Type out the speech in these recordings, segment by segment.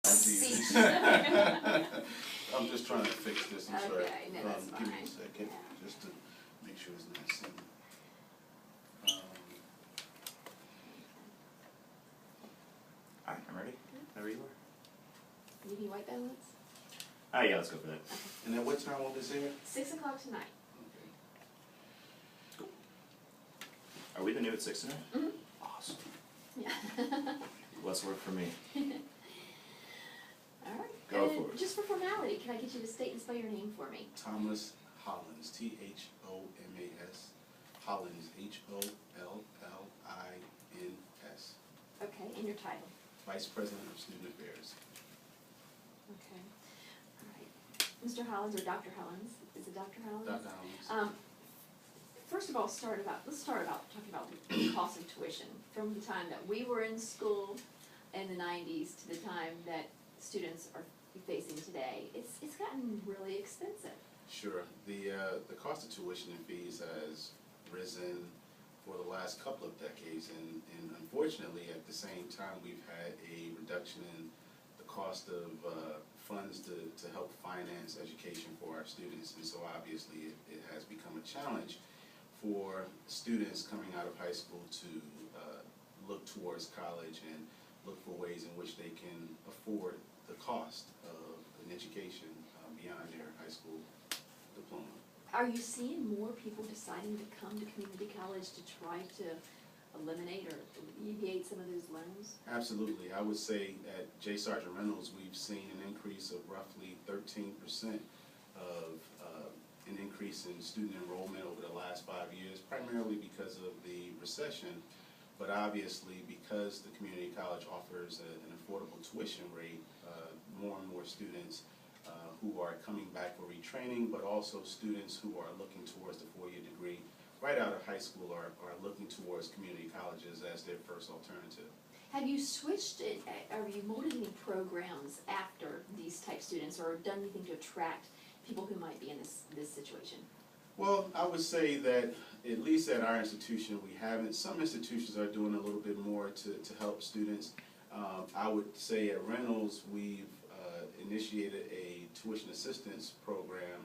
speech. I'm just trying to fix this, I'm sorry. Okay, no, that's Give me fine. a second, Yeah. just to make sure it's not seen. All right, I'm ready. Whenever you are. You need white balance? Yeah, let's go for that. And at what time will this air? 6 o'clock tonight. Okay. Are we the new at 6 tonight? Mm-hmm. Awesome. Yeah. Less work for me. All right. Go And for it. just for formality, can I get you to state and spell your name for me? Thomas Hollins, Thomas, Hollins, Hollins. Okay, and your title? Vice President of Student Affairs. Okay. All right. Mr. Hollins or Dr. Hollins? Is it Dr. Hollins? Dr. Hollins. First of all, let's start about talking about the cost of tuition. From the time that we were in school in the 90s to the time that students are facing today, it's gotten really expensive. Sure. The cost of tuition and fees has risen for the last couple of decades, and unfortunately, at the same time, we've had a reduction in the cost of funds to help finance education for our students, and so obviously it has become a challenge for students coming out of high school to look towards college and look for ways in which they can afford the cost of an education beyond their high school diploma. Are you seeing more people deciding to come to community college to try to eliminate or alleviate some of those loans? Absolutely. I would say at J. Sargent Reynolds, we've seen an increase of roughly 13% of an increase in student enrollment over the last 5 years, primarily because of the recession, but obviously because the community college offers an affordable tuition rate, more and more students who are coming back for retraining, but also students who are looking towards the four-year degree right out of high school are looking towards community colleges as their first alternative. Have you switched it, have you molded any programs after these type students or done anything to attract people who might be in this situation? Well, I would say that at least at our institution we haven't. Some institutions are doing a little bit more to help students. I would say at Reynolds we've initiated a tuition assistance program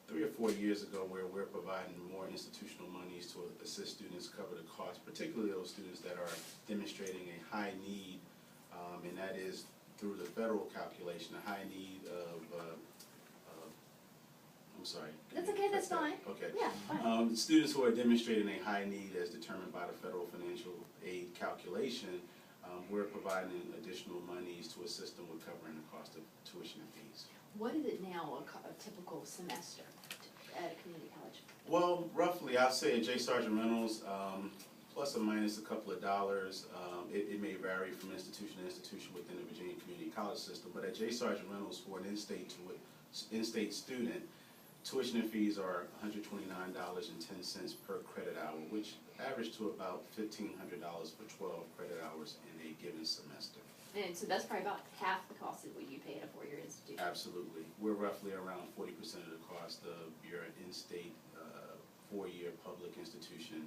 3 or 4 years ago where we're providing more institutional monies to assist students cover the cost, particularly those students that are demonstrating a high need, and that is through the federal calculation, a high need of, I'm sorry. That's okay, that's fine. Okay. Yeah, fine. Students who are demonstrating a high need as determined by the federal financial aid calculation, we're providing additional monies to assist them with covering the cost of tuition and fees. What is it now, a typical semester at a community college? Well, roughly, I'll say at J. Sargent Reynolds, plus or minus a couple of dollars. It may vary from institution to institution within the Virginia Community College system, but at J. Sargent Reynolds, for an in-state student, tuition and fees are $129.10 per credit hour, which average to about $1,500 for 12 credit hours in a given semester. And so that's probably about half the cost of what you pay at a four-year institution. Absolutely. We're roughly around 40% of the cost of your in-state four-year public institution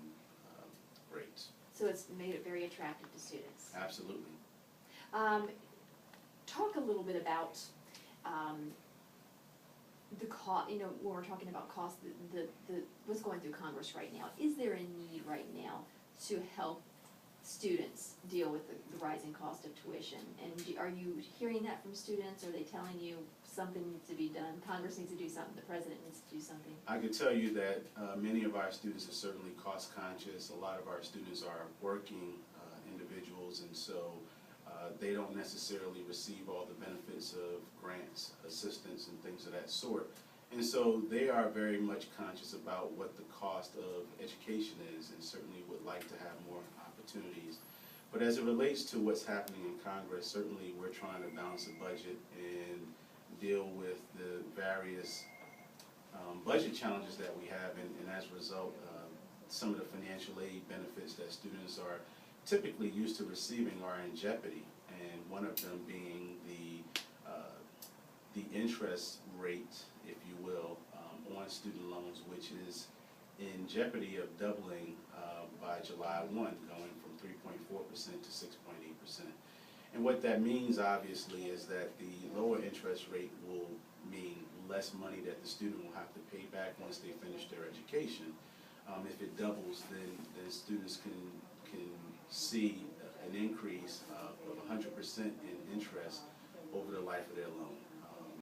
rates. So it's made it very attractive to students. Absolutely. Talk a little bit about the cost, when we're talking about cost, what's going through Congress right now. Is there a need right now to help students deal with the rising cost of tuition? And are you hearing that from students? Are they telling you something needs to be done? Congress needs to do something, the president needs to do something? I can tell you that many of our students are certainly cost conscious. A lot of our students are working individuals, and so they don't necessarily receive all the benefits of grants, assistance, and things of that sort. And so they are very much conscious about what the cost of education is, and certainly would like to have more opportunities. But as it relates to what's happening in Congress, certainly we're trying to balance the budget and deal with the various budget challenges that we have, and as a result, some of the financial aid benefits that students are typically used to receiving are in jeopardy, and one of them being the interest rate, if you will, on student loans, which is in jeopardy of doubling by July 1, going from 3.4% to 6.8%. And what that means, obviously, is that the lower interest rate will mean less money that the student will have to pay back once they finish their education. If it doubles, then students can see an increase of 100% in interest over the life of their loan.